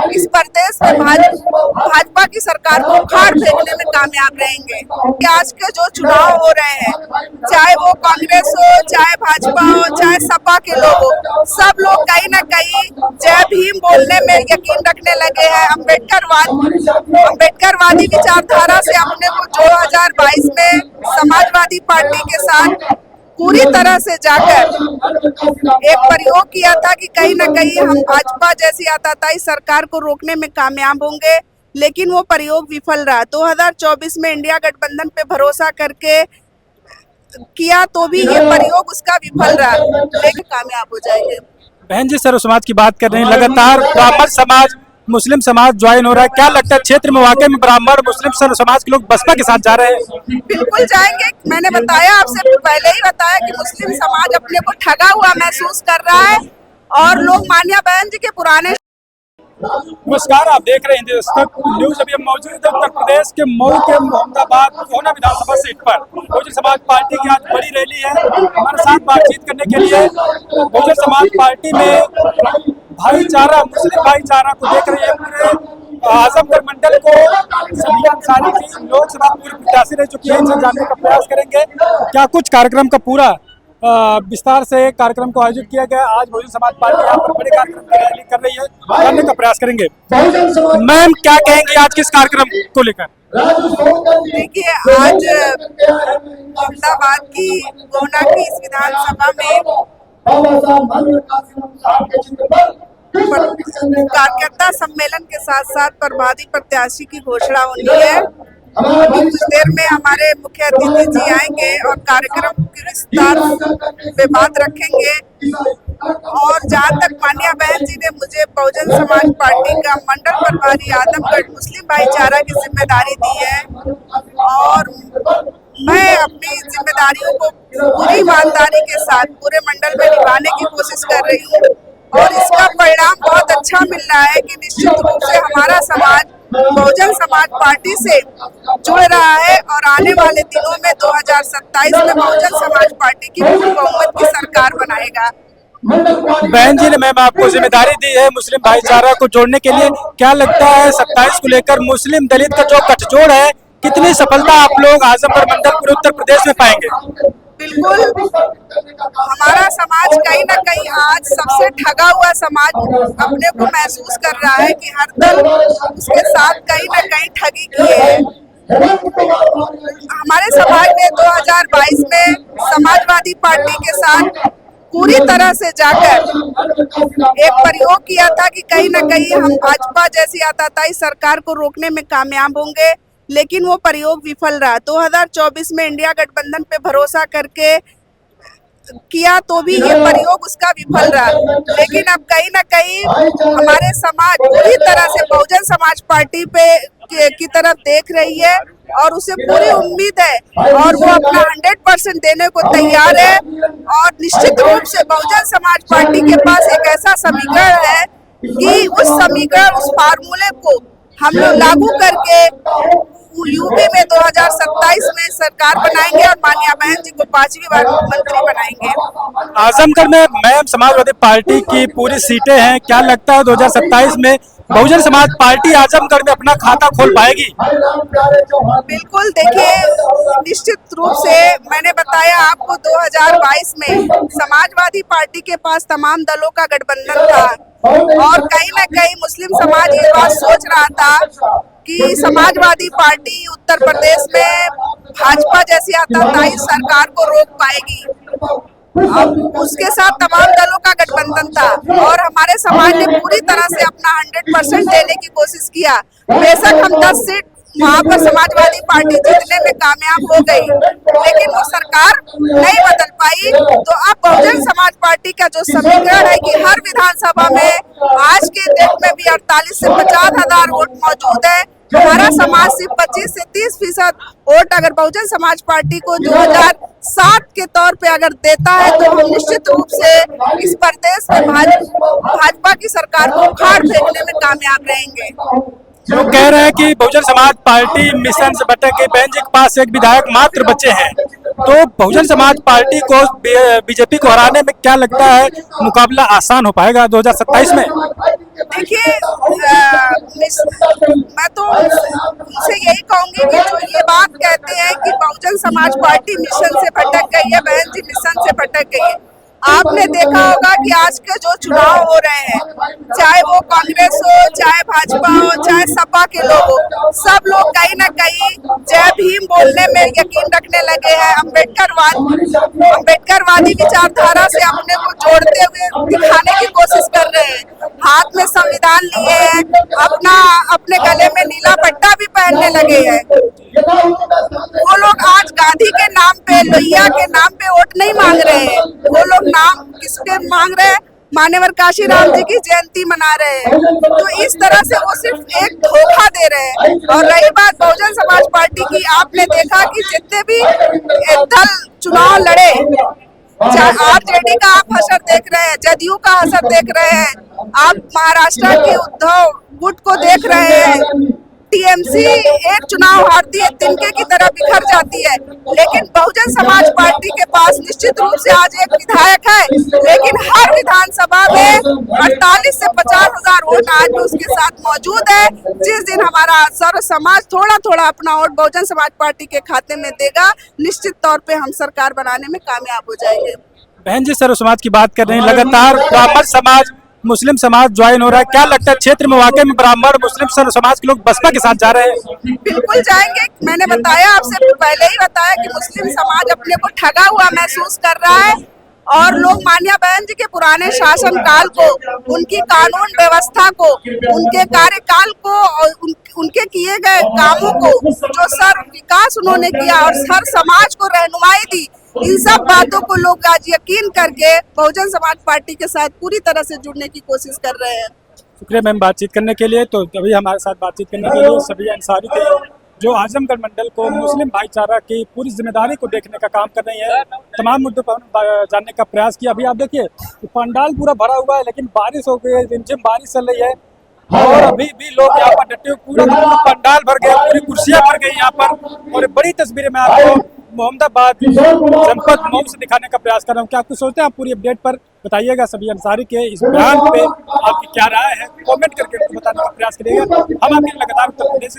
इस प्रदेश में भाजपा की सरकार को उखाड़ फेंकने में कामयाब रहेंगे। आज के जो चुनाव हो रहे हैं, चाहे वो कांग्रेस हो, चाहे भाजपा हो, चाहे सपा के लोग हो, सब लोग कहीं ना कहीं जय भीम बोलने में यकीन रखने लगे हैं। अम्बेडकरवादी विचारधारा से अपने को 2022 में समाजवादी पार्टी के साथ पूरी तरह से जाकर एक प्रयोग किया था कि कहीं ना कहीं हम भाजपा जैसी आताताई सरकार को रोकने में कामयाब होंगे, लेकिन वो प्रयोग विफल रहा। 2024 में इंडिया गठबंधन पे भरोसा करके किया तो भी ये प्रयोग उसका विफल रहा, लेकिन कामयाब हो जाएंगे। बहन जी, सर्व समाज की बात कर रहे हैं, लगातार ब्राह्मण समाज, मुस्लिम समाज ज्वाइन हो रहा है। क्या लगता है क्षेत्र में वाकई में ब्राह्मण मुस्लिम सर्व समाज के लोग बसपा के साथ जा रहे हैं? बिल्कुल जाएंगे। मैंने बताया, आपसे पहले ही बताया कि मुस्लिम समाज अपने को ठगा हुआ महसूस कर रहा है और लोग मान्या बहन जी के पुराने। नमस्कार, आप देख रहे हैं हिंदुस्तान न्यूज। अभी हम मौजूद हैं उत्तर प्रदेश के मऊ के मोहम्मदाबाद कोहना विधानसभा सीट पर। बहुजन समाज पार्टी की आज बड़ी रैली है। हमारे साथ बातचीत करने के लिए बहुजन समाज पार्टी में भाईचारा, मुस्लिम भाईचारा को देख रही है पूरे आजमगढ़ मंडल को सबिया अंसारी की लोकसभा पूर्व प्रत्याशी रह चुकी है। इनसे जानने का प्रयास करेंगे क्या कुछ कार्यक्रम का पूरा विस्तार से कार्यक्रम को आयोजित किया गया। आज बहुजन समाज पार्टी यहाँ पर बड़े कार्यक्रम की रैली कर रही है, जानने का प्रयास करेंगे। मैम, क्या कहेंगे आज किस कार्यक्रम को लेकर? देखिए, आज अहमदाबाद की कोहना की इस विधानसभा में कार्यकर्ता सम्मेलन के साथ साथ प्रभारी प्रत्याशी की घोषणा होनी है। कुछ देर में हमारे मुख्य अतिथि जी आएंगे और कार्यक्रम की विस्तार पे बात रखेंगे। और जहाँ तक मान्या बहन जी ने मुझे बहुजन समाज पार्टी का मंडल प्रभारी आजमगढ़ मुस्लिम भाईचारा की जिम्मेदारी दी है और मैं अपनी जिम्मेदारियों को पूरी ईमानदारी के साथ पूरे मंडल में निभाने की कोशिश कर रही हूँ और इसका परिणाम बहुत अच्छा मिल रहा है कि निश्चित रूप से हमारा समाज बहुजन समाज पार्टी से जुड़ रहा है और आने वाले दिनों में 2027 में बहुजन समाज पार्टी की पूर्ण बहुमत की सरकार बनाएगा। बहन जी ने मैम आपको जिम्मेदारी दी है मुस्लिम भाईचारा को जोड़ने के लिए। क्या लगता है 27 को लेकर मुस्लिम दलित का जो गठजोड़ है, कितनी सफलता आप लोग आजमगढ़ मंडल पूरे उत्तर प्रदेश में पाएंगे? बिल्कुल, हमारा समाज कहीं ना कहीं आज सबसे ठगा हुआ समाज अपने को महसूस कर रहा है कि हर दल उसके साथ कहीं ना कहीं ठगी की है। हमारे समाज ने 2022 में समाजवादी पार्टी के साथ पूरी तरह से जाकर एक प्रयोग किया था कि कहीं ना कहीं हम भाजपा जैसी आताताई सरकार को रोकने में कामयाब होंगे, लेकिन वो प्रयोग विफल रहा। 2024 में इंडिया गठबंधन पे भरोसा करके किया तो भी ये प्रयोग उसका विफल रहा, लेकिन अब कहीं ना कहीं हमारे समाज पूरी तरह से बहुजन समाज पार्टी पे की तरफ देख रही है और उसे पूरी उम्मीद है और वो अपना 100% देने को तैयार है। और निश्चित रूप से बहुजन समाज पार्टी के पास एक ऐसा समीकरण है कि उस समीकरण, उस फार्मूले को हम लोग लागू करके यूपी में 2027 में सरकार बनाएंगे और मान्या बहन जी को 5वीं बार मुख्यमंत्री बनाएंगे। आजमगढ़ में मैम समाजवादी पार्टी की पूरी सीटें हैं। क्या लगता है 2027 में बहुजन समाज पार्टी आजमगढ़ में अपना खाता खोल पाएगी? बिल्कुल, देखिए, निश्चित रूप से मैंने बताया आपको 2022 में समाजवादी पार्टी के पास तमाम दलों का गठबंधन था और कहीं ना कहीं मुस्लिम समाज ये बात सोच रहा था कि समाजवादी पार्टी उत्तर प्रदेश में भाजपा जैसी आताताई सरकार को रोक पाएगी। अब उसके साथ तमाम दलों का गठबंधन था और हमारे समाज ने पूरी तरह से अपना 100% देने की कोशिश किया। बेशक हम 10 सीट वहाँ पर समाजवादी पार्टी जीतने में कामयाब हो गई, लेकिन वो सरकार नहीं बदल पाई। तो अब बहुजन समाज पार्टी का जो समीकरण है कि हर विधानसभा में आज के डेट में भी 48 से 50 हजार वोट मौजूद है। हमारा समाज सिर्फ 25 से 30% वोट अगर बहुजन समाज पार्टी को 2007 के तौर पे अगर देता है तो हम निश्चित रूप से इस प्रदेश में भाजपा की सरकार को उखाड़ फेंकने में कामयाब रहेंगे। लोग कह रहे हैं कि बहुजन समाज पार्टी मिशन से भटक गई। बहन जी के पास एक विधायक मात्र बचे हैं, तो बहुजन समाज पार्टी को बीजेपी को हराने में क्या लगता है, मुकाबला आसान हो पाएगा 2027 में? देखिए, मैं तो उनसे यही कहूंगी कि जो ये बात कहते हैं कि बहुजन समाज पार्टी मिशन से भटक गई है, बहन जी मिशन से भटक गई है। आपने देखा होगा कि आज के जो चुनाव हो रहे हैं, चाहे वो कांग्रेस हो, चाहे भाजपा हो, चाहे सपा के लोग हो, सब लोग कहीं ना कहीं जय भीम बोलने में यकीन रखने लगे हैं। अम्बेडकरवादी विचारधारा से अपने को जोड़ते हुए दिखाने की कोशिश कर रहे हैं। हाथ में संविधान लिए हैं, अपने गले में नीला पट्टा भी पहनने लगे हैं। वो लोग आज गांधी के नाम पे, लोहिया के नाम पे वोट नहीं मांग रहे हैं। वो लोग नाम किसके मांग रहे हैं? मान्यवर काशीराम जी की जयंती मना रहे हैं। तो इस तरह से वो सिर्फ एक धोखा दे रहे हैं। और रही बात बहुजन समाज पार्टी की, आपने देखा कि जितने भी दल चुनाव लड़े, चाहे आरजेडी का आप असर देख रहे हैं, जदयू का असर देख रहे हैं, आप महाराष्ट्र के उद्धव गुट को देख रहे हैं, टीएमसी एक चुनाव हारती है, तिनके की तरह बिखर जाती है। लेकिन बहुजन समाज पार्टी के पास निश्चित रूप से आज एक विधायक है, लेकिन हर विधानसभा में 48 से 50 हजार वोट आज भी उसके साथ मौजूद है। जिस दिन हमारा सर्व समाज थोड़ा थोड़ा अपना वोट बहुजन समाज पार्टी के खाते में देगा, निश्चित तौर पे हम सरकार बनाने में कामयाब हो जाएंगे। बहन जी, सर्व समाज की बात कर रहे हैं, लगातार ब्राह्मण समाज, मुस्लिम समाज ज्वाइन हो रहा है, क्या लगता है क्षेत्र में वाकई में ब्राह्मण मुस्लिम सर्व समाज के लोग बसपा के साथ जा रहे हैं? बिल्कुल जाएंगे। मैंने बताया, आपसे पहले ही बताया कि मुस्लिम समाज अपने को ठगा हुआ महसूस कर रहा है और लोग मान्या बहन जी के पुराने शासन काल को, उनकी कानून व्यवस्था को, उनके कार्यकाल को और उनके किए गए कामों को, जो सर्व विकास उन्होंने किया और हर समाज को रहनुमाई दी, इन सब बातों को लोग आज यकीन करके बहुजन समाज पार्टी के साथ पूरी तरह से जुड़ने की कोशिश कर रहे हैं। शुक्रिया मैम बातचीत करने के लिए। तो अभी हमारे साथ बातचीत करने के लिए सभी अंसारी थे, जो आजमगढ़ मंडल को मुस्लिम भाईचारा की पूरी जिम्मेदारी को देखने का काम कर रही है, तमाम मुद्दों पर जानने का प्रयास किया। अभी आप देखिए पंडाल पूरा भरा हुआ है, लेकिन बारिश हो गई है, रिमझिम बारिश चल रही है और अभी भी लोग यहाँ पर डटे हुए, पूरा पंडाल भर गया, पूरी कुर्सियां भर गई यहाँ पर। और बड़ी तस्वीरें मैं आपको मोहम्मदाबाद जनपद मऊ से दिखाने का प्रयास कर रहा हूँ। क्या कुछ सोचते हैं आप पूरी अपडेट पर? बताइएगा। सभी अंसारी के इस बयान पे आपकी क्या राय है, कमेंट करके बताने का प्रयास करिएगा। हम आपकी लगातार उत्तर प्रदेश